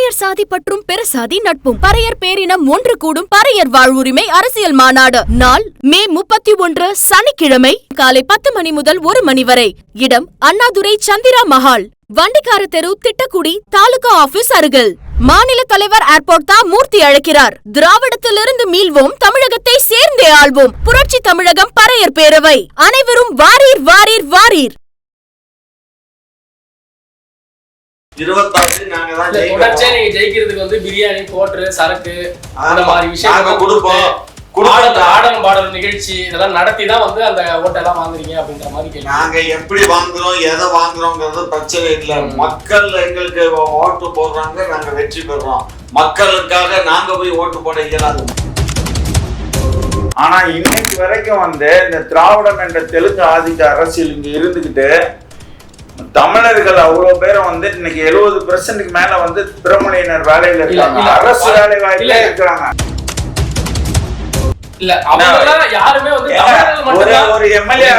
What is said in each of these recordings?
பறையர் சாதி பற்றும் பெருசாதி நட்பும் பறையர் பேரினம் ஒன்று கூடும் பறையர் வாழ்வுரிமை அரசியல் மாநாடு நாள் மே 31 சனிக்கிழமை காலை 10 மணி முதல் 1 மணி வரை. இடம் அண்ணாதுரை சந்திரா மஹால், வண்டிக்கார தெரு, திட்டக்குடி, தாலுகா ஆபீஸ் அருகில். மாநில தலைவர் ஏர்போர்ட் தா மூர்த்தி அழைக்கிறார். திராவிடத்திலிருந்து மீள்வோம், தமிழகத்தை சேர்ந்தே ஆள்வோம். புரட்சி தமிழகம் பறையர் பேரவை. அனைவரும் வாரீர் வாரீர் வாரீர். 26 நாங்க தான் தொடர்ச்சியா நீங்க ஜெயிக்கிறதுக்கு வந்து பிரியாணி, கோட்ரு, சரக்கு அந்த மாதிரி விஷயம் கொடுப்போம். ஆடலும் பாடலும் நிகழ்ச்சி இதெல்லாம் நடத்தி தான் வந்து அந்த ஓட்டெல்லாம் வாங்குறீங்க அப்படின்ற மாதிரி கேள்வி. நாங்க எப்படி வாங்குறோம், எதை வாங்குறோங்கிறது பிரச்சனை இல்லை. மக்கள் எங்களுக்கு ஓட்டு போடுறாங்க, நாங்க வெற்றி பெறுறோம். மக்களுக்காக நாங்க போய் ஓட்டு போட இயலாது. ஆனா இன்னைக்கு வரைக்கும் வந்து இந்த திராவிடம் என்ற தெலுங்கு ஆதிக்க அரசியல் இங்க இருந்துகிட்டு தமிழர்கள் அவ்வளவு பேரும் வந்து இன்னைக்கு 70% மேல வந்து பிறமொழியினர் வேலையில இருக்காங்க, அரசு வேலை வாய்ப்புல இருக்கிறாங்க. இல்ல அவங்க யாருமே வந்து ஒரு எம்எல்ஏ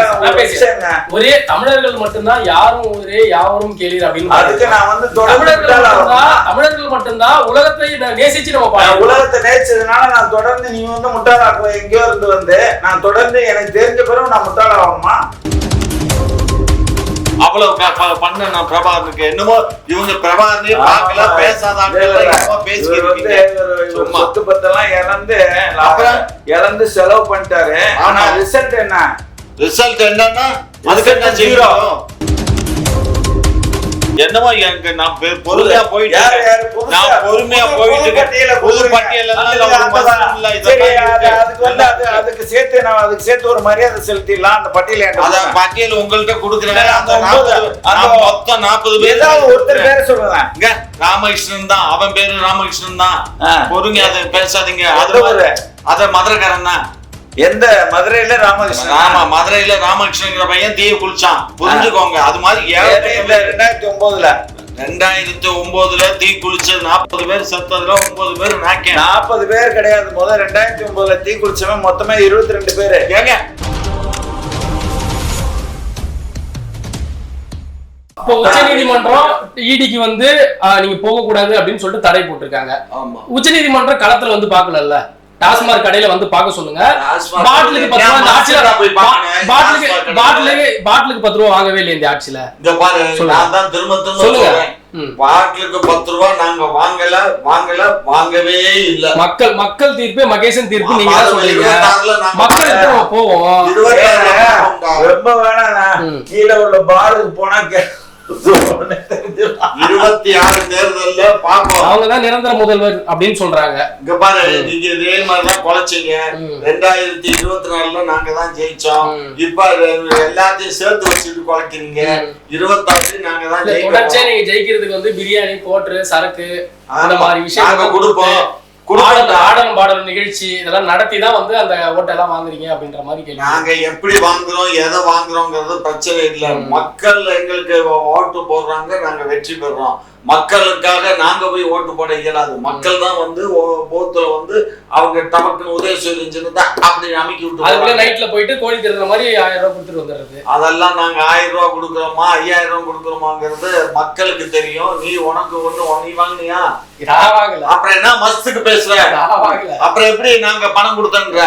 ஒரே தமிழர்கள் மட்டும்தான் யாரும் ஒரே யாவரும் கேளீர் அப்படின்னு. அதுக்கு நான் வந்து தமிழர்கள் மட்டும்தான் உலகத்தை நேசிச்சு நம்ம உலகத்தை நேசிச்சதுனால நான் தொடர்ந்து நீ வந்து முட்டாளாக்குவ எங்கேயோ இருந்து வந்து நான் தொடர்ந்து எனக்கு தெரிஞ்ச பிறகு நான் முட்டாளாகுமா? அவ்வளவு பண்ண நான் பிரபாகரனுக்கு என்னமோ இவங்க பிரபாகரனே பார்க்கல, பேசாதாங்க சொத்து பத்தெல்லாம் இழந்து செலவு பண்ணிட்டாரு. ஆனா ரிசல்ட் என்னன்னா அதுக்கு என்ன செய்யறோம்? என்னமோ எனக்கு நான் பொறுமையா போயிட்டு புது பட்டியல அதுக்கு சேர்த்து ஒரு மரியாதை செலுத்திடலாம். அந்த பட்டியல் உங்கள்கிட்ட கொடுக்குறேன். மொத்தம் 40 பேர் ஒருத்தர் பேரை சொல்லுங்க. ராமகிருஷ்ணன் தான், அவன் பேரு ராமகிருஷ்ணன் தான். பொறுங்க, அதை பேசாதீங்க. அத மதுரைக்காரன் தான். எந்த மதுரையில ராமகிருஷ்ணன்? ஆமா, மதுரையில ராமகிருஷ்ணங்கிற பையன் தீய குளிச்சான், புரிஞ்சுக்கோங்க. அது மாதிரி 2009 தீ குளிச்சது 40 பேர் செத்ததுல 9 பேர் நாக்கேன். 40 பேர் கிடையாது, முதல் 2009 தீ குளிச்சவன் மொத்தமே 22 பேரு. ஏங்க உச்ச நீதிமன்றம் இடிக்கு வந்து நீங்க போக கூடாது அப்படின்னு சொல்லிட்டு தடை போட்டிருக்காங்க. உச்ச நீதிமன்றம் களத்துல வந்து பாக்கல, டாஸ்மாக் கடையில வந்து பாக்க சொல்லுங்க. பாட்டிலுக்கு 10 ரூபா வாங்கவே இல்லையா இந்த ஆட்சியில? சொல்லுங்க. பாட்டிலுக்கு 10 ரூபா நாங்க வாங்கவே இல்ல. மக்கள் தீர்ப்பு, மகேசன் தீர்ப்பு நீங்க தான் சொல்றீங்க. மக்களுக்கு நம்ம போவோம். ரொம்ப வேணாம், கீழே உள்ள பாருக்கு போனா 26 தேர்தல்ல பாப்போம். அவங்கதான் நிரந்தர முதல்வர் அப்படின்னு சொல்றாங்க. இங்க பாரு, நீங்க இதே மாதிரிதான் குலைச்சீங்க. 2024 நாங்க தான் ஜெயிச்சோம். இப்ப எல்லாத்தையும் சேர்த்து வச்சுட்டு குலைக்கிறீங்க. 26 நாங்க தான் ஜெயிக்கிறோம். நீங்க ஜெயிக்கிறதுக்கு வந்து பிரியாணி, கோட்ரு, சரக்கு அந்த மாதிரி விஷயம் கொடுப்போம். ஆடலும் பாடலும் நிகழ்ச்சி இதெல்லாம் நடத்தி தான் வந்து அந்த ஓட்டெல்லாம் வாங்குறீங்க அப்படின்ற மாதிரி கேள்வி. நாங்க எப்படி வாங்குறோம், எதை வாங்குறோங்கிறது பிரச்சனை இல்லை. மக்கள் எங்களுக்கு ஓட்டு போடுறாங்க, நாங்க வெற்றி பெறுறோம். மக்களுக்காக நாங்க போய் ஓட்டு போட இயலாது. மக்கள் தான் வந்து போத்துல வந்து அவங்க டமக்குன்னு உதயசூரியன் இருந்துச்சுன்னு அப்படி அமைக்கி விட்டு அதுக்குள்ள நைட்ல போயிட்டு கோழி திருந்த மாதிரி 1000 ரூபாய் கொடுத்துட்டு வந்துடுறது. அதெல்லாம் நாங்க 1000 ரூபாய் கொடுக்குறோமா 5000 ரூபாய் கொடுக்குறோமாங்கிறது மக்களுக்கு தெரியும். நீ உனக்கு நீ வாங்கினியா? அப்புறம் என்ன மஸ்துக்கு பேசுற? அப்புறம் எப்படி நாங்க பணம் கொடுத்தன்ற?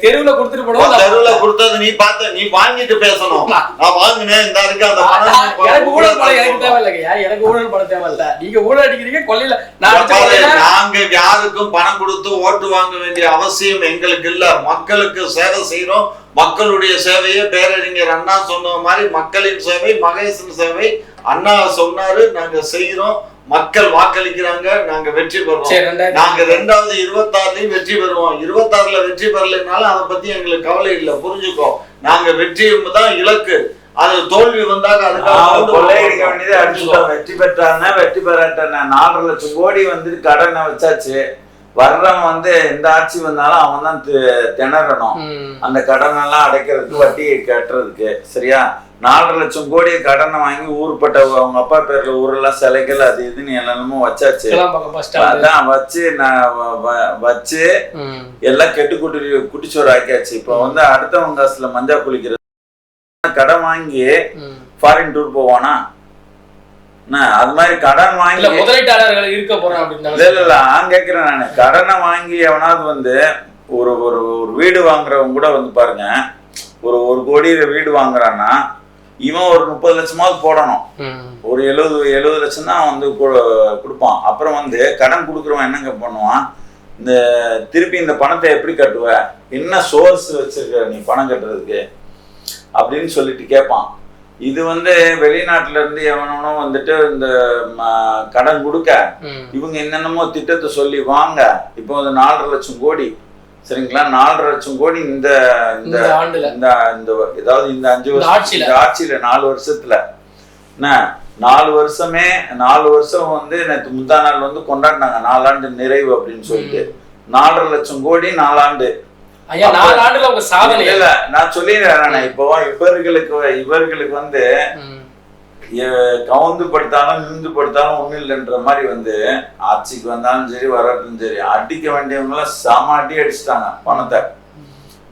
தெருவுல கொடுத்துட்டு போனோம். தெருவுல கொடுத்தது நீ பார்த்த, நீ வாங்கிட்டு பேசணும். நான் வாங்கினேன், இந்த இருக்கு அந்த பணம். எனக்கு ஊழல் பணம் எனக்கு தேவையில்லைங்க. எனக்கு ஊழல் பணம் தேவையில்ல. நீங்க ஊழல் அடிக்கிறீங்க கொள்ளையில. நாங்க யாருக்கும் பணம் கொடுத்து ஓட்டு வாங்க வேண்டிய அவசியம் எங்களுக்கு இல்ல. மக்களுக்கு சேவை செய்யறோம். மக்களுடைய சேவையை பேரறிஞர் அண்ணா சொன்ன மாதிரி மக்களின் சேவை, மகேசன் சேவை. அண்ணா சொன்னாரு, நாங்க செய்யறோம். மக்கள் வாக்களிக்கிறாங்க, நாங்க வெற்றி பெறுவோம். நாங்க 2026 வெற்றி பெறுவோம். 26 வெற்றி பெறலைனாலும் அதை பத்தி எங்களுக்கு கவலை இல்லை, புரிஞ்சுக்கோ. நாங்க வெற்றி தான் இலக்கு. அது தோல்வி வந்தாங்க அதுக்காக கொள்ளையடிக்க வேண்டியது அடிச்சுட்டோம். வெற்றி பெற்றான்னா வெற்றி பெறாட்டான 4.5 லட்சம் கோடி வந்துட்டு கடனை வச்சாச்சு. வர்றவன் வந்து எந்த ஆட்சி வந்தாலும் அவன் தான் திணறணும் அந்த கடனெல்லாம் அடைக்கிறதுக்கு, வட்டியை கட்டுறதுக்கு. சரியா? 4.5 லட்சம் கோடி கடனை வாங்கி ஊர்பட்ட அவங்க அப்பா பேர்ல ஊரெல்லாம் சிலைகள் அது இதுன்னு எல்லாமே வச்சாச்சு. அதான் வச்சு எல்லாம் கெட்டு குட்டிச்சோறு ஆக்கியாச்சு. இப்ப வந்து அடுத்தவங்க காசுல மஞ்சா குளிக்கிறது. கடன் வாங்கி ஃபாரின் டூர் போவானா? அது மாதிரி கடன் வாங்கி முதலீட்டாளர்கள் இருக்க போறேன் அப்படின்னு இல்ல நான் கேட்கிறேன். நான் கடனை வாங்கி எவனாவது வந்து ஒரு ஒரு ஒரு வீடு வாங்குறவங்க கூட வந்து பாருங்க, ஒரு கோடி வீடு வாங்குறான்னா இவன் ஒரு 30 லட்சமாவது போடணும். ஒரு 70 லட்சம் தான் வந்து கொடுப்பான். அப்புறம் வந்து கடன் கொடுக்குறவன் என்னங்க பண்ணுவான், இந்த திருப்பி இந்த பணத்தை எப்படி கட்டுவ, என்ன சோர்ஸ் வச்சிருக்க நீ பணம் கட்டுறதுக்கு அப்படின்னு சொல்லிட்டு கேட்பான். இது வந்து வெளிநாட்டுல இருந்து எவனோ வந்துட்டு இந்த கடன் கொடுக்க இவங்க என்னென்னமோ திட்டத்தை சொல்லி வாங்க. இப்போ வந்து 4.5 லட்சம் கோடி, சரிங்களா, 4.5 லட்சம் கோடி இந்த ஏதாவது இந்த 5 வருஷம் ஆட்சியில 4 வருஷத்துல என்ன 4 வருஷமே 4 வருஷம் வந்து நேற்று முந்தா நாள் வந்து கொண்டாடினாங்க 4 ஆண்டு நிறைவு அப்படின்னு சொல்லிட்டு. 4.5 லட்சம் கோடி 4 ஆண்டு. இல்ல நான் சொல்லிடுறேன். இப்போ இவர்களுக்கு வந்து கவுந்து படுத்தாலும் நிமிந்து படுத்தாலும் ஒண்ணு இல்லைன்ற மாதிரி வந்து ஆட்சிக்கு வந்தாலும் சரி வரட்டும் சரி அடிக்க வேண்டியவங்க எல்லாம் சாம அடி அடிச்சுட்டாங்க பணத்தை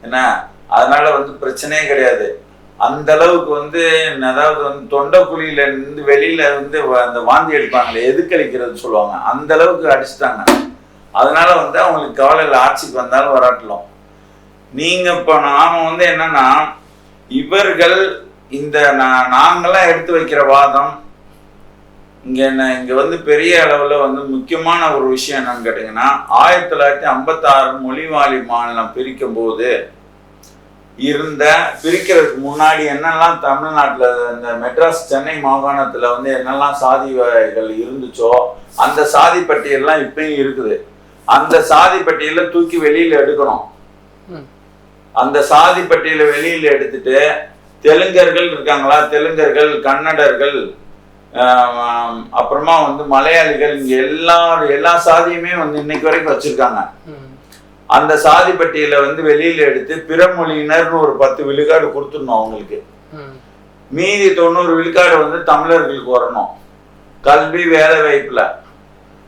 என்ன. அதனால வந்து பிரச்சனையே கிடையாது. அந்த அளவுக்கு வந்து அதாவது வந்து தொண்டை குழியில இருந்து வெளியில வந்து அந்த வாந்தி அடிப்பாங்களே எதுக்களிக்கிறது சொல்லுவாங்க, அந்த அளவுக்கு அடிச்சுட்டாங்க. அதனால வந்து அவங்களுக்கு கவலையில் ஆட்சிக்கு வந்தாலும் வராட்டலாம். நீங்க இப்ப நாம வந்து என்னன்னா இவர்கள் இந்த நாங்கெல்லாம் எடுத்து வைக்கிற வாதம் இங்க வந்து பெரிய அளவுல வந்து முக்கியமான ஒரு விஷயம் என்னன்னு கேட்டீங்கன்னா 1956 மொழிவாழி மாநிலம் பிரிக்கும் போது பிரிக்கிறதுக்கு முன்னாடி என்னெல்லாம் தமிழ்நாட்டுல இந்த மெட்ராஸ் சென்னை மாகாணத்துல வந்து என்னெல்லாம் சாதி வகைகள் இருந்துச்சோ அந்த சாதி பட்டியல்லாம் இப்பயும் இருக்குது. அந்த சாதி பட்டியல தூக்கி வெளியில எடுக்கணும். அந்த சாதி பட்டியல வெளியில எடுத்துட்டு தெலுங்கர்கள் இருக்காங்களா, தெலுங்கர்கள், கன்னடர்கள், அப்புறமா வந்து மலையாளிகள், இங்க எல்லா சாதியுமே வந்து இன்னைக்கு வரைக்கும் வச்சிருக்காங்க. அந்த சாதி பட்டியலை வந்து வெளியில எடுத்து பிற மொழியினர்னு ஒரு 10 விழுக்காடு கொடுத்துடணும் அவங்களுக்கு. மீதி 90 விழுக்காடு வந்து தமிழர்களுக்கு வரணும் கல்வி வேலை வாய்ப்புல.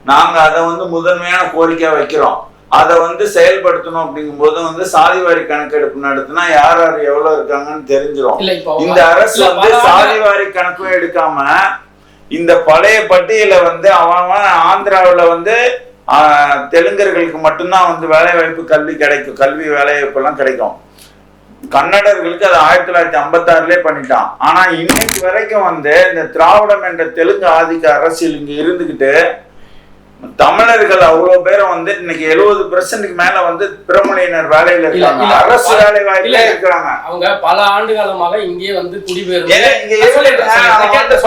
நாங்க அதை வந்து முதன்மையான கோரிக்கையா வைக்கிறோம். அதை வந்து செயல்படுத்தணும் அப்படிங்கும் போது வந்து சாதிவாரி கணக்கெடுப்பு நடத்தினா யார் யார் எவ்வளவு இருக்காங்கன்னு தெரிஞ்சிடும். இந்த அரசு வந்து சாதிவாரி கணக்கும் எடுக்காம இந்த பழைய பட்டியலை வந்து அவன் ஆந்திராவில வந்து தெலுங்கர்களுக்கு மட்டும்தான் வந்து வேலை வாய்ப்பு கல்வி கிடைக்கும், கல்வி வேலை வாய்ப்பு எல்லாம் கிடைக்கும். கன்னடர்களுக்கு அது 1956 பண்ணிட்டான். ஆனா இன்னைக்கு வரைக்கும் வந்து இந்த திராவிடம் என்ற தெலுங்கு ஆதிக்க அரசியல் இங்க இருந்துகிட்டு தமிழர்கள் அவ்வளவு பேரும் வந்து இன்னைக்கு 70% மேல வந்து பிறமொழியினர் வேலையில இருக்காங்க, அரசு வேலை வாய்ப்புல இருக்கிறாங்க. அவங்க பல ஆண்டு காலமாக இங்கே வந்து குடிபெயர்ந்து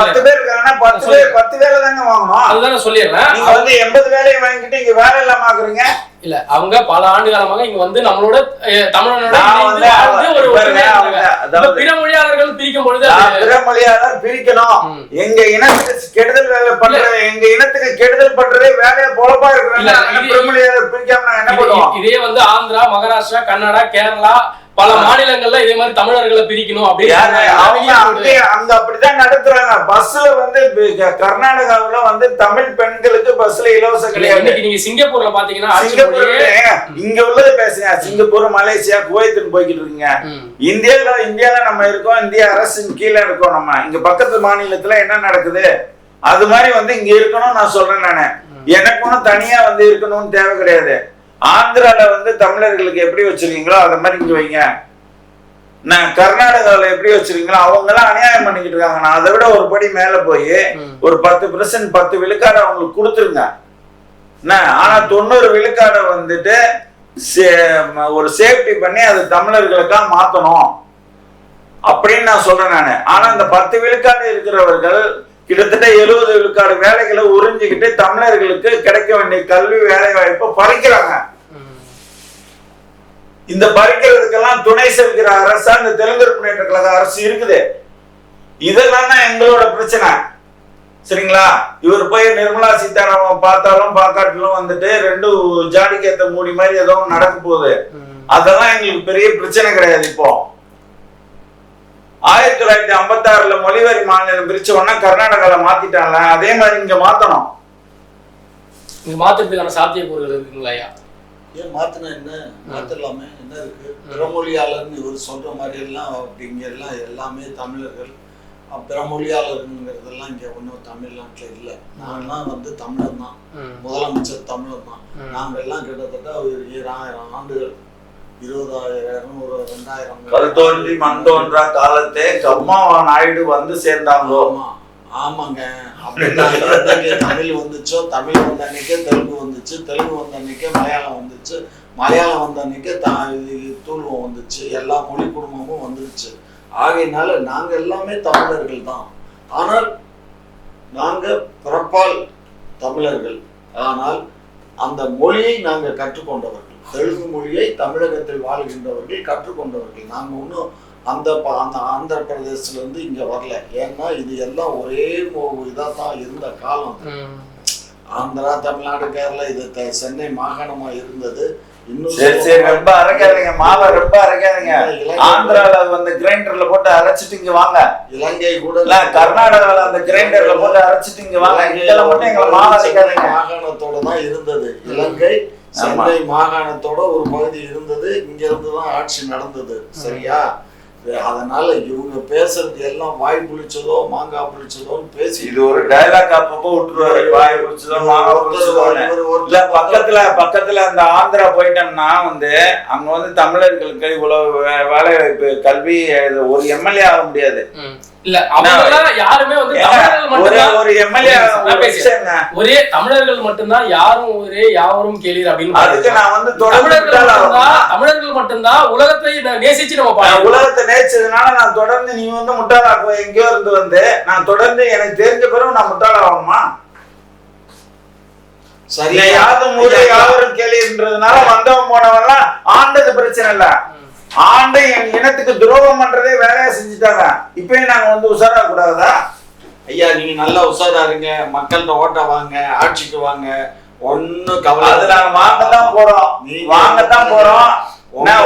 10 பேர் இருக்காங்கன்னா 10 வேலை தாங்க வாங்கணும். அதுதான் சொல்லிடுறேன். நீங்க வந்து 80 வேலையை வாங்கிட்டு இங்க வேலை இல்லாம ஆக்குறீங்க. இல்ல அவங்க பல ஆண்டு காலமாக இங்க வந்து நம்மளோட தமிழனோட பிற மொழியாளர்கள் பிரிக்கும் பொழுது பிற மொழியாளர் பிரிக்கணும். எங்க இனத்துக்கு கெடுதல் வேலை பண்ற எங்க இனத்துக்கு கெடுதல் பண்றதே வேலையை பொழப்பா இருக்கிறாங்க. பிற மொழியாளர் பிரிக்காம என்ன பண்ணுவோம்? இதே வந்து ஆந்திரா, மகாராஷ்டிரா, கர்நாடகா, கேரளா பல மாநிலங்கள்ல இதே மாதிரி தமிழர்களை பிரிக்கணும் அப்படின்னு அங்க அப்படித்தான் நடத்துறாங்க. பஸ்ல வந்து கர்நாடகாவுல வந்து தமிழ் பெண்களுக்கு பஸ்ல இலவசம் கிடையாது. நீங்க சிங்கப்பூர்ல பாத்தீங்கன்னா இங்க உள்ளது பேசுங்க. சிங்கப்பூர், மலேசியா, குவைத்துன்னு போய்கிட்டு இருக்கீங்க. இந்தியால நம்ம இருக்கோம், இந்திய அரசின் கீழே இருக்கோம். நம்ம இங்க பக்கத்து மாநிலத்துல என்ன நடக்குது அது மாதிரி வந்து இங்க இருக்கணும் நான் சொல்றேன். நானு எனக்கு ஒன்னும் தனியா வந்து இருக்கணும்னு தேவை கிடையாது. ஆந்திரால வந்து தமிழர்களுக்கு எப்படி வச்சிருக்கீங்களோ அத மாதிரி இங்க வைங்க. நான் கர்நாடகாவில எப்படி வச்சிருக்கீங்களோ அவங்க எல்லாம் அநியாயம் பண்ணிக்கிட்டு இருக்காங்க. நான் அதை விட ஒரு படி மேல போய் ஒரு 10% 10 விழுக்காடு அவங்களுக்கு கொடுத்துருங்க. ஆனா 90 விழுக்காடை வந்துட்டு ஒரு சேஃப்டி பண்ணி அது தமிழர்களுக்கா மாத்தணும் அப்படின்னு நான் சொல்றேன் நானு. ஆனா இந்த 10 விழுக்காடு இருக்கிறவர்கள் கிட்டத்தட்ட 70 விழுக்காடு வேலைகளை உறிஞ்சிக்கிட்டு தமிழர்களுக்கு கிடைக்க வேண்டிய கல்வி வேலை வாய்ப்பை பறிக்கிறாங்க. இந்த பறிக்கிறதுக்கெல்லாம் துணை செல்கிற அரசா இந்த தெலுங்கர் முன்னேற்ற கழக அரசு இருக்குது. இதெல்லாம் தான் எங்களோட பிரச்சனை. சரிங்களா? இவர் போய் நிர்மலா சீதாராமன் பார்த்தாலும் பார்க்காட்டிலும் வந்துட்டு 2 ஜாடிக்கு ஏத்த மூடி மாதிரி ஏதோ நடக்க போகுது. அதெல்லாம் எங்களுக்கு பெரிய பிரச்சனை கிடையாது. இப்போ 1956 மொழிவாரி மாநிலம் பிரிச்ச உடனே கர்நாடகால மாத்திட்டாங்க. அதே மாதிரி இங்க மாத்தணும். இங்க மாத்துறதுக்கான சாத்தியக்கூறுகள் இருக்குங்களா? ஏன் மாத்தினா என்ன, மாத்தலாமே, என்ன இருக்கு? பிறமொழியாளர்னு இவர் சொல்ற மாதிரி எல்லாம் அப்படிங்க எல்லாம் எல்லாமே தமிழர்கள். பிற மொழியாளருங்கிறதெல்லாம் இங்க ஒன்றும் தமிழ்நாட்டில் இல்லை. நான் தான் வந்து தமிழன் தான், முதலமைச்சர் தமிழன் தான். நாங்கள் எல்லாம் கிட்டத்தட்ட ஒரு 1000 ஆண்டுகள், 20,000 2000 கல் தோன்றி மண் தோன்றா காலத்தே கம்மாவா நாயுடு வந்து சேர்ந்தாங்களோ. ஆமாங்க. அப்படின்னா தமிழ் வந்துச்சோ, தமிழ் வந்த அன்னைக்கே தெலுங்கு வந்துச்சு, தெலுங்கு வந்த அன்னைக்கே மலையாளம் வந்துச்சு, மலையாளம் வந்த அன்னைக்கே தூள்வம் வந்துச்சு, எல்லா மொழி குடும்பமும் வந்துருச்சு. ஆகையினால நாங்க எல்லாமே தமிழர்கள் தான். ஆனால் நாங்க பிறப்பால் தமிழர்கள். ஆனால் அந்த மொழியை நாங்க கற்றுக்கொண்டவர்கள், தெலுங்கு மொழியை தமிழகத்தில் வாழ்கின்றவர்கள் கற்றுக்கொண்டவர்கள். நாங்க ஒன்றும் அந்த ஆந்திர பிரதேசத்துல இருந்து இங்க வரல. ஏன்னா இது எல்லாம் ஒரே இதாக தான் இருந்த காலம். ஆந்திரா, தமிழ்நாடு, கேரளா, இது சென்னை மாகாணமா இருந்தது. ரொம்ப அரைக்காதீங்க, மாவை ரொம்ப அரைக்காதீங்க. ஆந்திரால வந்து கிரைண்டர்ல போட்டு அரைச்சிட்டு இங்க வாங்க. இலங்கை கூட கர்நாடகால அந்த கிரைண்டர்ல போட்டு அரைச்சிட்டு இங்க வாங்க. இதெல்லாம் மட்டும் எங்களை மாவை அரைக்காதீங்க. மாகாணத்தோட தான் இருந்தது இலங்கை. சென்னை மாகாணத்தோட ஒரு பகுதி இருந்தது. இங்க இருந்துதான் ஆட்சி நடந்தது. சரியா? அதனால இவங்க பேசுறது எல்லாம் வாய் புளிச்சதோ மாங்காய் புளிச்சதோன்னு பேசி, இது ஒரு டயலாக் அப்பப்போ விட்டுருவாரு. வாய் புளிச்சதோ மாங்காய் புளிச்சதோ. பக்கத்துல அந்த ஆந்திரா போயிட்டோம்னா வந்து அங்க வந்து தமிழர்களுக்கு இவ்வளவு வேலை வாய்ப்பு, கல்வி, ஒரு எம்எல்ஏ ஆக முடியாது. இல்ல யாருமே வந்து ஒரு எம்எல்ஏ ஒரே தமிழர்கள் மட்டும்தான், யாரும் ஒரே யாவரும் கேளீர் அப்படின்னு. அதுக்கு நான் வந்து தமிழர்கள் மட்டும்தான் உலகத்தை நேசிச்சு நம்ம உலகத்தை நேசிச்சதுனால நான் தொடர்ந்து நீ வந்து முட்டாளாக்குவ எங்கேயோ இருந்து வந்து நான் தொடர்ந்து எனக்கு தெரிஞ்ச பிறகு நான் முட்டாளாகணுமா? சரியா? யாரும் ஊரே யாவரும் கேள்வின்றதுனால வந்தவன் போனவெல்லாம் ஆண்டது பிரச்சனை இல்ல. ஆண்டு என் இனத்துக்கு துரோகம் பண்றதே வேலையா செஞ்சுட்டாங்க. இப்பயும் நாங்க வந்து உஷாரா கூடாதா? ஐயா நீங்க நல்லா உஷாரா இருங்க. மக்கள்கிட்ட ஓட்ட வாங்க, ஆட்சிக்கு வாங்க. ஒன்னும் கவலை. அது நாங்க வாங்கத்தான் போறோம்.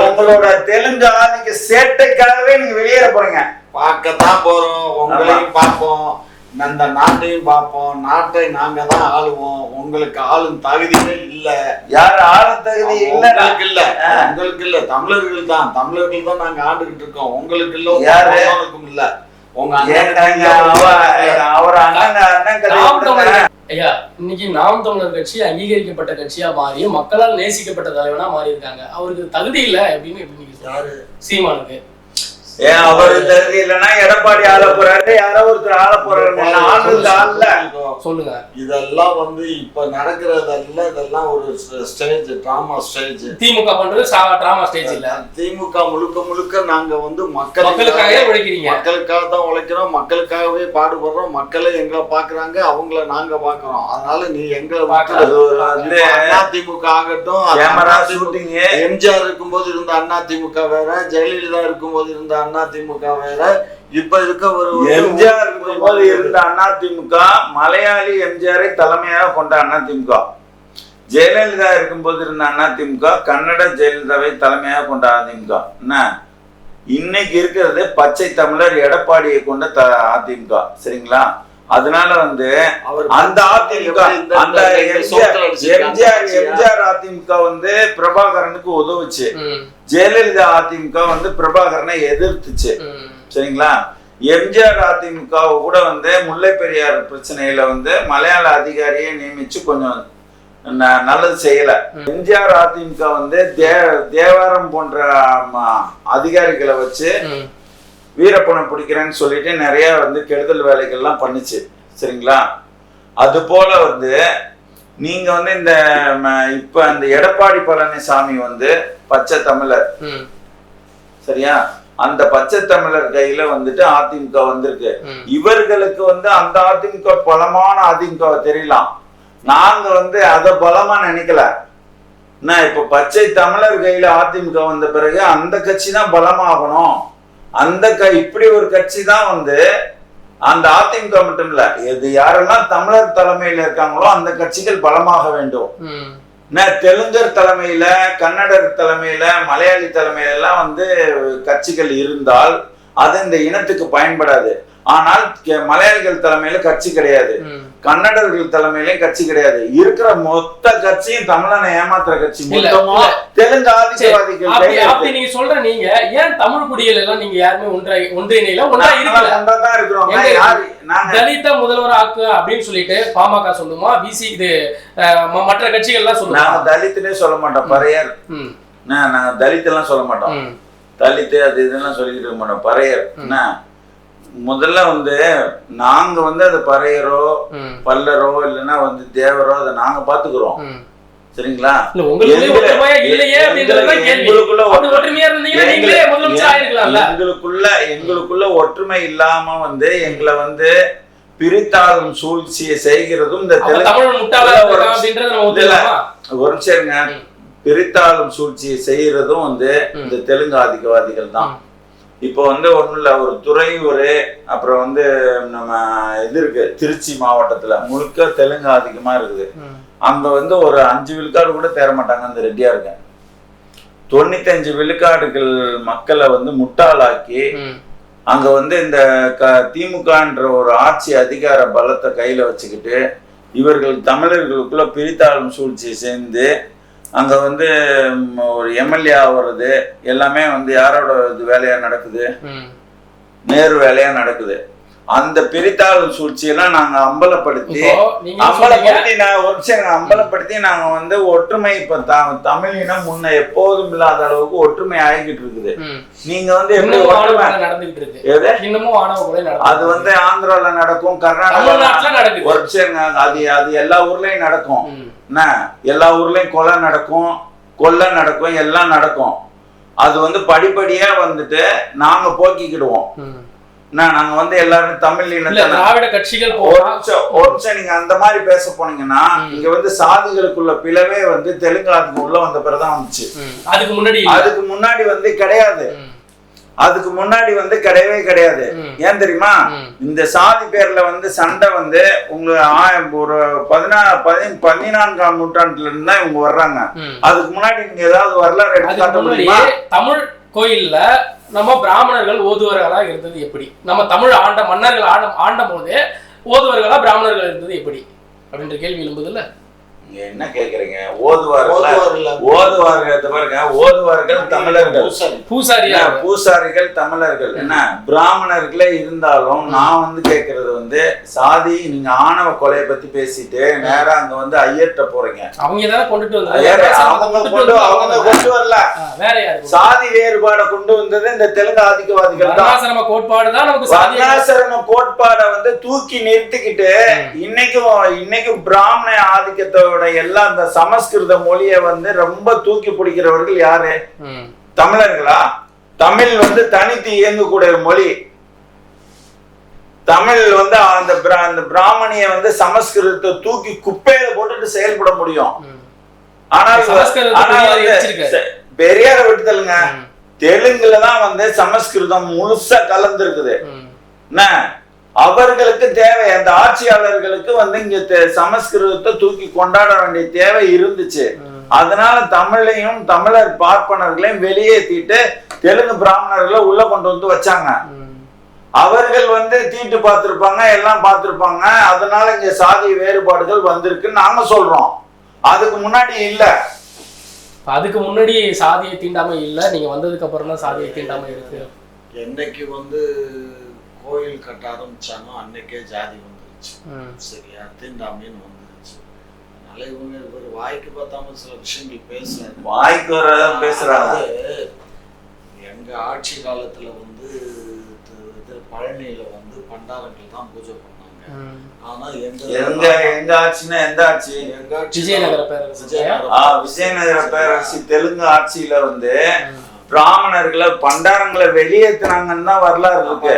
உங்களோட தெலுங்கு ஆளுக்கு சேட்டைக்காகவே நீங்க வெளியேற போறீங்க. பார்க்கத்தான் போறோம். உங்களையும் பார்ப்போம், அந்த நாட்டையும் பார்ப்போம். நாட்டை நாங்க தான் ஆளுவோம். உங்களுக்கு ஆளும் தகுதியே இல்ல. யாரு ஆள தகுதி இல்ல? உங்களுக்கு இல்ல, தமிழர்கள் தான். தமிழர்கள் தான் நாங்க ஆண்டுகிட்டு இருக்கோம். உங்களுக்கு இல்ல, யாருக்கும் இல்ல. உங்க ஐயா இன்னைக்கு நாம் தமிழர் கட்சி அங்கீகரிக்கப்பட்ட கட்சியா மாறி மக்களால் நேசிக்கப்பட்ட தலைவனா மாறி இருக்காங்க. அவருக்கு தகுதி இல்ல அப்படின்னு யாரு? சீமானுக்கு. ஏன் அவரு தகுதி இல்லைன்னா எடப்பாடி ஆள போறாரு, யாரோ ஒருத்தர் ஆள போறாரு. சொல்லுங்க. இதெல்லாம் வந்து இப்ப நடக்கிறதெல்லாம் இதெல்லாம் ஒரு ஸ்டேஜ், டிராமா ஸ்டேஜ். திமுக பண்றது டிராமா ஸ்டேஜ் இல்ல. திமுக முழுக்க நாங்க வந்து மக்களுக்காக உழைக்கிறீங்க. மக்களுக்காக தான் உழைக்கிறோம், மக்களுக்காகவே பாடுபடுறோம். மக்களே எங்களை பாக்குறாங்க, அவங்கள நாங்க பாக்குறோம். அதனால நீ எங்களை அதிமுக ஆகட்டும், எம்ஜிஆர் இருக்கும்போது இருந்த அண்ணா திமுக வேற, ஜெயலலிதா இருக்கும்போது இருந்த அண்ணா திமுக வேற, இப்ப இருக்க ஒரு எம்ஜிஆர் இருக்கும்போது இருந்த அண்ணா திமுக மலையாளி எம்ஜிஆரை தலைமையாக கொண்ட அண்ணா திமுக. ஜெயலலிதா இருக்கும்போது இருந்த அண்ணா திமுக கன்னட ஜெயலலிதாவை தலைமையாக கொண்ட அதிமுக. என்ன இன்னைக்கு இருக்கிறது பச்சை தமிழர் எடப்பாடியை கொண்ட அதிமுக. சரிங்களா? அதனால வந்து அந்த அதிமுக, அந்த எம்ஜிஆர் அதிமுக வந்து பிரபாகரனுக்கு உதவுச்சு. ஜெயலலிதா அதிமுக வந்து பிரபாகரனை எதிர்த்துச்சு. சரிங்களா? எம்ஜிஆர் அதிமுக கூட வந்து முல்லை பெரியார் பிரச்சனையில வந்து மலையாள அதிகாரியை நியமிச்சு கொஞ்சம் நல்லது செய்யல. எம்ஜிஆர் அதிமுக வந்து தேவாரம் போன்ற அதிகாரிகளை வச்சு வீரப்பணம் பிடிக்கிறேன்னு சொல்லிட்டு நிறைய வந்து கெடுதல் வேலைகள்லாம் பண்ணுச்சு. சரிங்களா? அது போல வந்து நீங்க வந்து இந்த இப்ப அந்த எடப்பாடி பழனிசாமி வந்து பச்சை தமிழர். சரியா? அந்த பச்சை தமிழர் கையில வந்துட்டு அதிமுக வந்திருக்கு. இவர்களுக்கு வந்து அந்த அதிமுக பலமான அதிமுக தெரியலாம். நாங்க வந்து அத பலமா நினைக்கல. இப்ப பச்சை தமிழர் கையில அதிமுக வந்த பிறகு அந்த கட்சி தான் பலமாகணும். அந்த இப்படி ஒரு கட்சி தான் வந்து அந்த அதிமுக மட்டும் இல்ல, இது யாரெல்லாம் தமிழர் தலைமையில இருக்காங்களோ அந்த கட்சிகள் பலமாக வேண்டும். தெலுங்கர் தலைமையில, கன்னடர் தலைமையில, மலையாளி தலைமையில எல்லாம் வந்து கட்சிகள் இருந்தால் அது இந்த இனத்துக்கு பயன்படாது. ஆனால் மலையாளிகள் தலைமையில கட்சி கிடையாது. கன்னடர்கள் தலைமையிலயும் கட்சி கிடையாது. இருக்கிற மொத்த கட்சியும் தமிழனை ஏமாத்துற கட்சி மொத்தமா தெலுங்கு ஆதிக்கவாதிகள். நீங்க சொல்ற நீங்க ஏன் தமிழ் குடிகள் எல்லாம் நீங்க யாருமே ஒன்றிணையில ஒன்றா இருக்கிறோம். தலித முதல்வர் ஆக்கு அப்படின்னு சொல்லிட்டு பாமக சொல்லுமா, பிசி இது மற்ற கட்சிகள் எல்லாம் சொல்லுவாங்க. நாங்க தலித்துனே சொல்ல மாட்டோம், பறையர். நாங்க தலித் எல்லாம் சொல்ல மாட்டோம், தலித்து அது இதெல்லாம் சொல்லிக்கிட்டு இருக்க மாட்டோம், பறையர். முதல்ல நாங்க அது பறையரோ பல்லரோ இல்லைன்னா தேவரோ அதை நாங்க பாத்துக்கிறோம். சரிங்களா? எங்களுக்குள்ள ஒற்றுமை இல்லாம எங்களை பிரித்தாளும் சூழ்ச்சியை செய்கிறதும் இந்த ஒரு சரிங்க பிரித்தாளும் சூழ்ச்சியை செய்யறதும் இந்த தெலுங்கு ஆதிக்கவாதிகள் தான். இப்போ ஒண்ணும் இல்ல, ஒரு துறையூர் அப்புறம் நம்ம இது இருக்கு திருச்சி மாவட்டத்துல முழுக்க தெலுங்கு அதிகமா இருக்குது. அங்க ஒரு 5 விழுக்காடு கூட தேர மாட்டாங்க அந்த ரெட்டியாருங்க. 95 விழுக்காடுகள் மக்களை முட்டாளாக்கி அங்க இந்த திமுகன்ற ஒரு ஆட்சி அதிகார பலத்தை கையில வச்சுக்கிட்டு இவர்கள் தமிழர்களுக்குள்ள பிரித்தாளும் சூழ்ச்சியை சேர்ந்து அங்க ஒரு எம்எல்ஏ ஆகிறது எல்லாமே யாரோட வேலையா நடக்குது, நேரு வேலையா நடக்குது. அந்த பிரித்தாளும் சூழ்ச்சியெல்லாம் நாங்க அம்பலப்படுத்தி நாங்க ஒற்றுமை இப்ப தமிழினம் முன்ன எப்போதும் இல்லாத அளவுக்கு ஒற்றுமை ஆகிக்கிட்டு இருக்குது. நீங்க எப்படி அது ஆந்திரால நடக்கும், கர்நாடகா ஒரு அது எல்லா ஊர்லயும் நடக்கும். எல்லா ஊர்லயும் கொலை நடக்கும் எல்லாம் நடக்கும். அது படிப்படியா நாங்க போக்கிக்கிடுவோம். நாங்க எல்லாரும் தமிழ் திராவிட கட்சிகள் நீங்க அந்த மாதிரி பேச போனீங்கன்னா இங்க சாதிகளுக்குள்ள பிளவே தெலுங்கு ஆதிக்கம் உள்ள வந்த பிறகுதான் வந்துச்சு. அதுக்கு முன்னாடி கிடையாது. அதுக்கு முன்னாடி கிடையவே கிடையாது. ஏன் தெரியுமா? இந்த சாதி பேர்ல சண்டை உங்களுக்கு ஒரு 14ஆம் நூற்றாண்டுல இருந்து தான் இவங்க வர்றாங்க. அதுக்கு முன்னாடி நீங்க ஏதாவது வரலாறு எடுத்து காட்ட முடியுமா? தமிழ் கோயில்ல நம்ம பிராமணர்கள் ஓதுவர்களா இருந்தது எப்படி? நம்ம தமிழ் ஆண்ட மன்னர்கள் ஆண்ட போதே ஓதுவர்களா பிராமணர்கள் இருந்தது எப்படி அப்படின்ற கேள்வி எழும்புதுல்ல. என்ன கேக்குறீங்க? ஓதுவார்கள் தமிழர்கள், பூசாரிகள் தமிழர்கள். என்ன பிராமணர்களே இருந்தாலும் நான் கேக்குறது சாதி நீங்க ஆணவ கொலையை பத்தி பேசிட்டு நேரா அங்க ஐயர்ட்ட போறீங்க. அவங்க கொண்டு வரல, சாதி வேறுபாடை கொண்டு வந்தது இந்த தெலுங்கு ஆதிக்கவாதிகள் தான். வர்ணாசிரம கோட்பாடை தூக்கி நிறுத்திக்கிட்டு இன்னைக்கும் பிராமண ஆதிக்கத்தோட எல்லாம் அந்த சமஸ்கிருத மொழியை ரொம்ப தூக்கி பிடிக்கிறவர்கள் யாரு? தமிழர்களா? தமிழ் தனித்து இயங்கக்கூடிய மொழி. தமிழ் அந்த பிராமணிய சமஸ்கிருதத்தை தூக்கி குப்பையில போட்டுட்டு செயல்பட முடியும். ஆனால் பெரியார விட்டுதலுங்க, தெலுங்குலதான் சமஸ்கிருதம் முழுசா கலந்துருக்குது. அவர்களுக்கு தேவை, அந்த ஆட்சியாளர்களுக்கு இங்க சமஸ்கிருதத்தை தூக்கி கொண்டாட வேண்டிய தேவை இருந்துச்சு. அதனால தமிழையும் தமிழர் பார்ப்பனர்களையும் வெளியேற்றிட்டு தெலுங்கு பிராமணர்களை உள்ள கொண்டு வச்சாங்க. அவர்கள் தீட்டு பார்த்திருப்பாங்க, எல்லாம் பார்த்திருப்பாங்க. அதனால இங்க சாதி வேறுபாடுகள் வந்திருக்குன்னு நாங்க சொல்றோம். அதுக்கு முன்னாடி இல்ல. அதுக்கு முன்னாடி சாதியை தீண்டாம இல்ல, நீங்க வந்ததுக்கு அப்புறம் தான் சாதியை தீண்டாம இருக்கு. என்னைக்கு கோயில் கட்ட ஆரம்பிச்சானோ அன்னைக்கே ஜாதி வந்துருச்சு. சரியா? தீண்டாமைன்னு வந்துருச்சு. அதனால இவங்க ஒரு வாய்க்கு பார்த்தாம சில விஷயங்கள் பேசுறாங்க. வாய்க்கு வர பேசுறாங்க. எங்க ஆட்சி காலத்துல பழனியில பண்டாரங்கள் தான் பூஜை பண்ணாங்க. ஆனா எங்க ஆட்சினா எந்த ஆட்சி? விஜயநகர பேரரசு தெலுங்கு ஆட்சியில பிராமணர்களை பண்டாரங்களை வெளியேற்றினாங்கன்னு தான் வரலாறு இருக்கு.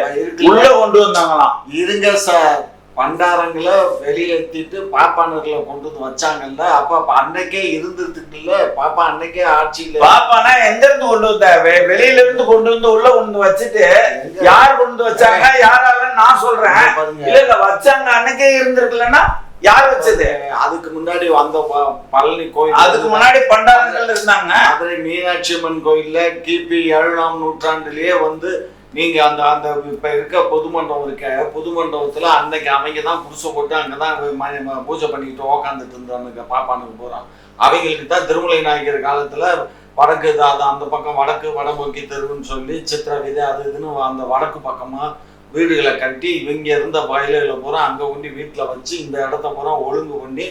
உள்ள கொண்டு வந்தாங்களாம். இருங்க சார், பண்டாரங்களை வெளியேற்றிட்டு பாப்பானர்களை கொண்டு வந்து வச்சாங்கல்ல. அப்ப அன்னைக்கே இருந்ததுக்குல்ல, பாப்பா அன்னைக்கே ஆட்சியில. பாப்பானா எங்க இருந்து கொண்டு வந்த? வெளியில இருந்து கொண்டு வந்து உள்ள கொண்டு வச்சுட்டு யார் கொண்டு வச்சாங்க யாரால நான் சொல்றேன். இல்ல வச்சாங்க அன்னைக்கே இருந்திருக்குல்லன்னா யார் வச்சது? அதுக்கு முன்னாடி அந்த பழனி கோயில், அதுக்கு முன்னாடி பண்டாரங்கள் இருந்தாங்க. மதுரை மீனாட்சி அம்மன் கோயில்ல கிபி 7ஆம் நூற்றாண்டிலேயே நீங்க அந்த அந்த இப்ப இருக்க பொது மண்டபம் இருக்க பொது மண்டபத்துல அன்னைக்கு அவங்க தான் புதுசை போட்டு அங்கதான் பூஜை பண்ணிக்கிட்டு உக்காந்துட்டு இருந்தாங்க பாப்பானுக்கு போறான். அவங்களுக்கு தான் திருமலை நாயக்கர் காலத்துல வடக்கு அந்த பக்கம் வடக்கு வடமோக்கி தெருவுன்னு சொல்லி சித்திர விதை அது இதுன்னு அந்த வடக்கு பக்கமா வீடுகளை கட்டி இவங்க இருந்த வயல்களை பூரா அங்க கொண்டு வீட்டுல வச்சு இந்த இடத்த பூரா ஒழுங்கு பண்ணி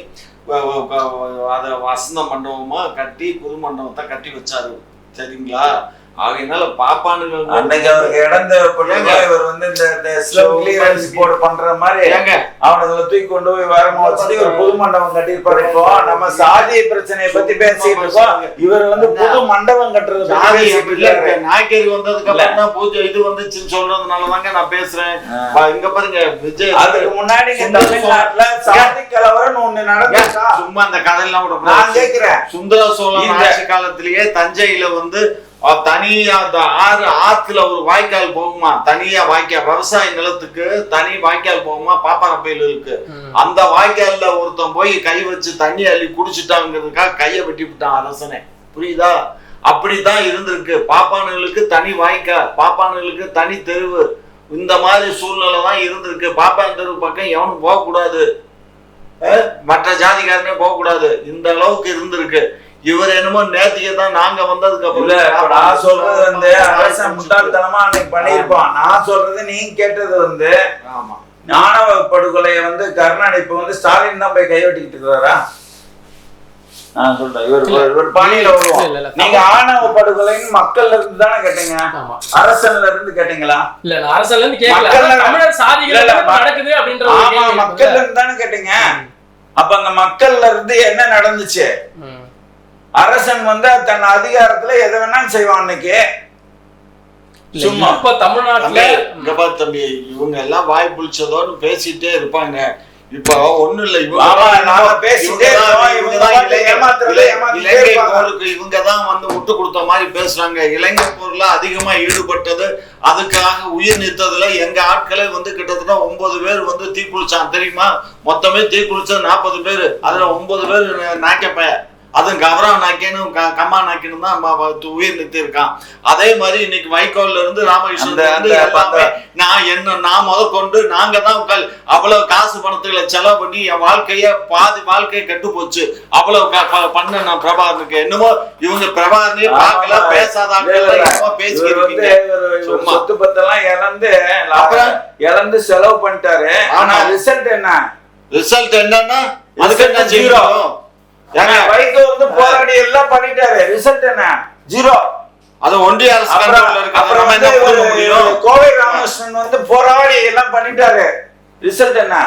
அதை வசந்த மண்டபமா கட்டி புது மண்டபத்தை கட்டி வச்சாரு. சரிங்களா? ஆகையினால பாப்பானுங்க அன்னைக்கு அவருக்கு இடம் தேவைப்பட்டு இவர் வந்து இந்த ஸ்லம் கிளியரன்ஸ் போர்டு பண்ற மாதிரி அவனுங்களை தூக்கி கொண்டு போய் வரமா வச்சுட்டு ஒரு புது மண்டபம் கட்டியிருப்பாரு. இப்போ நம்ம சாதி பிரச்சனையை பத்தி பேசிட்டு இருக்கோம், இவர் வந்து புது மண்டபம் கட்டுறது நாய்க்கறி வந்ததுக்கு அப்புறம் தான் பூஜை இது வந்துச்சுன்னு சொல்றதுனாலதாங்க நான் பேசுறேன். இங்க பாருங்க விஜய், அதுக்கு முன்னாடி தமிழ்நாட்டுல சாதி கலவரம் ஒண்ணு நடந்துச்சா? சும்மா அந்த கதையெல்லாம் கூட நான் கேக்குறேன். சுந்தர சோழன் ஆட்சி காலத்திலேயே தஞ்சையில வந்து தனியா ஆத்துல ஒரு வாய்க்கால் போகுமா, தனியா வாய்க்கால் விவசாய நிலத்துக்கு தனி வாய்க்கால் போகுமா பாப்பாரப்பயிலுக்கு. அந்த வாய்க்கால்ல ஒருத்தன் போய் கை வச்சு தண்ணி அள்ளி குடிச்சுட்டாங்கிறதுக்காக கையை வெட்டி விட்டான் அரசனே. புரியுதா? அப்படித்தான் இருந்திருக்கு. பாப்பானுகளுக்கு தனி வாய்க்கால், பாப்பானுகளுக்கு தனி தெருவு, இந்த மாதிரி சூழ்நிலை தான் இருந்திருக்கு. பாப்பான் தெருவு பக்கம் எவனும் போகக்கூடாது, மற்ற ஜாதிக்காரனே போகக்கூடாது, இந்த அளவுக்கு இருந்திருக்கு. இவர் என்னமோ நேத்திக்கு தான் நாங்க வந்ததுக்கு அப்புறம் நான் சொல்றது வந்து அரசன் முட்டாள்தனமா அன்னைக்கு பண்ணிருப்பான். நான் சொல்றது நீங்க கேட்டது வந்து ஆணவ படுகொலையை வந்து கருணாநிதி இப்ப வந்து ஸ்டாலின் தான் போய் கைவெட்டிக்கிட்டு இருக்கிறாரா? நான் சொல்றேன் இவர் பாணியில வருவோம். நீங்க ஆணவ படுகொலைன்னு மக்கள்ல இருந்து தானே கேட்டீங்க, அரசன்ல இருந்து கேட்டீங்களா? இல்ல அரசன்ல இருந்து கேட்கல, தமிழர் சாதிகள் நடக்குது அப்படின்ற மக்கள்ல இருந்து தானே கேட்டீங்க. அப்ப அந்த மக்கள்ல இருந்து என்ன நடந்துச்சு? அரசன் வந்து தன் அதிகாரத்துல எதை வேணாலும் செய்வான். அன்னைக்கு சும்மா இப்ப தமிழ்நாட்டுல தம்பி இவங்க எல்லாம் வாய் புளிச்சதோன்னு பேசிட்டே இருப்பாங்க. இப்ப ஒண்ணு இல்ல, இவங்கதான் வந்து விட்டு கொடுத்த மாதிரி பேசுறாங்க. இளைஞர் போர்ல அதிகமா ஈடுபட்டது, அதுக்காக உயிர் நீத்ததுல எங்க ஆட்களே வந்து கிட்டத்தட்ட 9 பேர் வந்து தீக்குளிச்சான். தெரியுமா? மொத்தமே தீக்குளிச்சது 40 பேரு, அதுல 9 பேர் நாக்கப்ப, அதுவும் கவரா நாக்கின்னு கம்மா நாக்கின்னு தான் உயிர் நிறுத்தி இருக்கான். அதே மாதிரி இன்னைக்கு வைகோல்ல இருந்து ராமகிருஷ்ணன் நான் முதற்கொண்டு நாங்க தான் அவ்வளவு காசு பணத்துகளை செலவு பண்ணி என் பாதி வாழ்க்கையை கெட்டு போச்சு. அவ்வளவு பண்ண நான் பிரபாகரனுக்கு என்னமோ இவங்க பிரபாகரனே பார்க்கல, பேசாதாங்க பேசிக்கிட்டு சொத்து பத்தெல்லாம் இழந்து செலவு பண்ணிட்டாரு. ஆனா ரிசல்ட் என்னன்னா அதுக்கு என்ன செய்யறோம்? வைகோ வந்து போராடி எல்லாம் பண்ணிட்டாரு, ரிசல்ட் என்ன? ஜீரோ. அது ஒன்றிய அரசு கோவை ராமகிருஷ்ணன் வந்து போராடி எல்லாம் பண்ணிட்டாரு, ரிசல்ட் என்ன?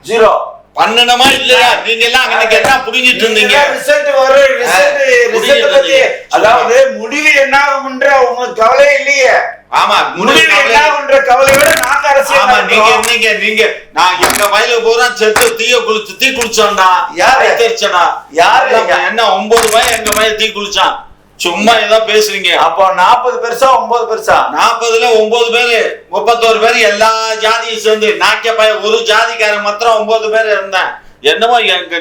ஜீரோ. பண்ணணுமா இல்லையா? நீங்க எல்லாம் அன்னைக்கு என்ன புரிஞ்சிட்டு இருந்தீங்க? ரிசல்ட் வரும், ரிசல்ட் பத்தி அதாவது முடிவு என்ன ஆகும்ன்ற உங்களுக்கு கவலை இல்லையே. ஆமா, முடிவு என்ன ஆகும்ன்ற கவலையோட நாங்க அரசியல் நீங்க நான் எங்க வயல பூரா செத்து தீ குளிச்சோம்டா. யாரு என்ன 9 வயல் எங்க வயல் தீ குளிச்சான்? சும்மா ஏதோ பேசுறீங்க. அப்போ 40 பெருசா 9 பெருசா? 40ல 9 பேரு 31 பேரு எல்லா ஜாதியும் சேர்ந்து நாக்கிய பையன் ஒரு ஜாதிக்காரன் மாத்திரம் 9 பேர் இருந்தேன். என்னமோ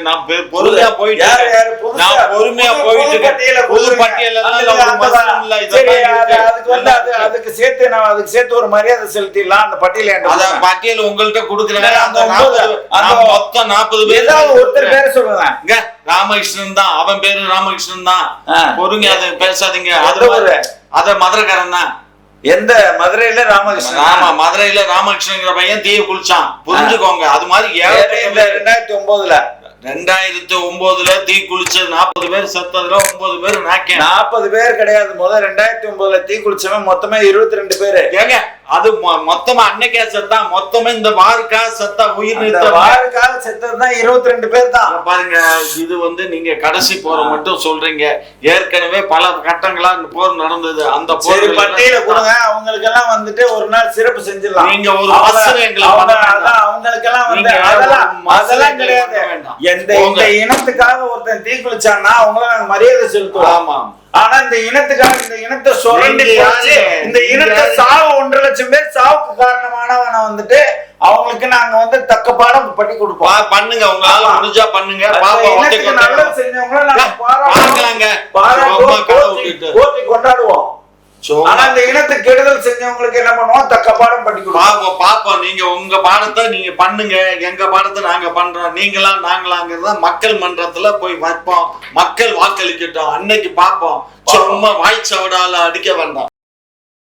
நான் பொறுமையா போயிட்டு புது பட்டியல் அதுக்கு சேர்த்து ஒரு மரியாதை செலுத்திடலாம். அந்த பட்டியல் உங்கள்கிட்ட கொடுக்குறேன். மொத்தம் 40 பேர் ஒருத்தர் பேரை சொல்லுங்க. ராமகிருஷ்ணன் தான், அவன் பேரு ராமகிருஷ்ணன் தான். பொறுங்க, அதை பேசாதீங்க. அத மதுரைக்காரன் தான். எந்த மதுரையில ராமகிருஷ்ணன்? ஆமா, மதுரையில ராமகிருஷ்ணங்கிற பையன் தீய குளிச்சான். புரிஞ்சுக்கோங்க. அது மாதிரி 2009ல தீ குளிச்சது 40 பேர் செத்ததுல 9 பேர் நாக்கேன். 40 பேர் கிடையாது. முதல் 2009ல தீ குளிச்சவன் மொத்தமே 22 பேரு. ஏங்க அது மொத்தமா அன்னைக்கே செத்தா, மொத்தமே இந்த வாருக்காக செத்தா, உயிர் நீத்த வாருக்காக செத்ததுதான் 22 பேர் தான். பாருங்க, இது வந்து நீங்க கடைசி போரை மட்டும் சொல்றீங்க. ஏற்கனவே பல கட்டங்களா இந்த போர் நடந்தது. அந்த போர் பட்டியல கொடுங்க, அவங்களுக்கு எல்லாம் வந்துட்டு ஒரு நாள் சிறப்பு செஞ்சிடலாம். நீங்க ஒரு அவங்களுக்கு எல்லாம் வந்து அதெல்லாம் கிடையாது. இந்த இனத்துக்காக ஒருத்தன் தீ குளிச்சான்னா அவங்கள நாங்க மரியாதை செலுத்துவோம். ஆமா. ஆனா இந்த இனத்துக்காக இந்த இனத்தை சுரண்டி இந்த இனத்தை சாவு 1.5 லட்சம் பேர் சாவுக்கு காரணமானவனை வந்துட்டு அவங்களுக்கு நாங்க வந்து தக்க பாடம் பண்ணி கொடுப்போம். பண்ணுங்க, உங்களால முடிஞ்சா பண்ணுங்க. நல்லது செஞ்சவங்கள நாங்க பாராட்டுவோம், கொண்டாடுவோம். ஆனா இந்த இனத்துக்கு கெடுதல் செஞ்சவங்களுக்கு என்ன பண்ணுவோம், தக்க பாடம் பண்ணி கொடுப்போம். பாப்போம். நீங்க உங்க பாடத்தை நீங்க பண்ணுங்க, எங்க பாடத்தை நாங்க பண்றோம், நீங்களா நாங்களாங்கிறத மக்கள் மன்றத்துல போய் வைப்போம். மக்கள் வாக்களிக்கட்டும், அன்னைக்கு பாப்போம். சும்மா வாய்ச்சவடால அடிக்க வேண்டாம்.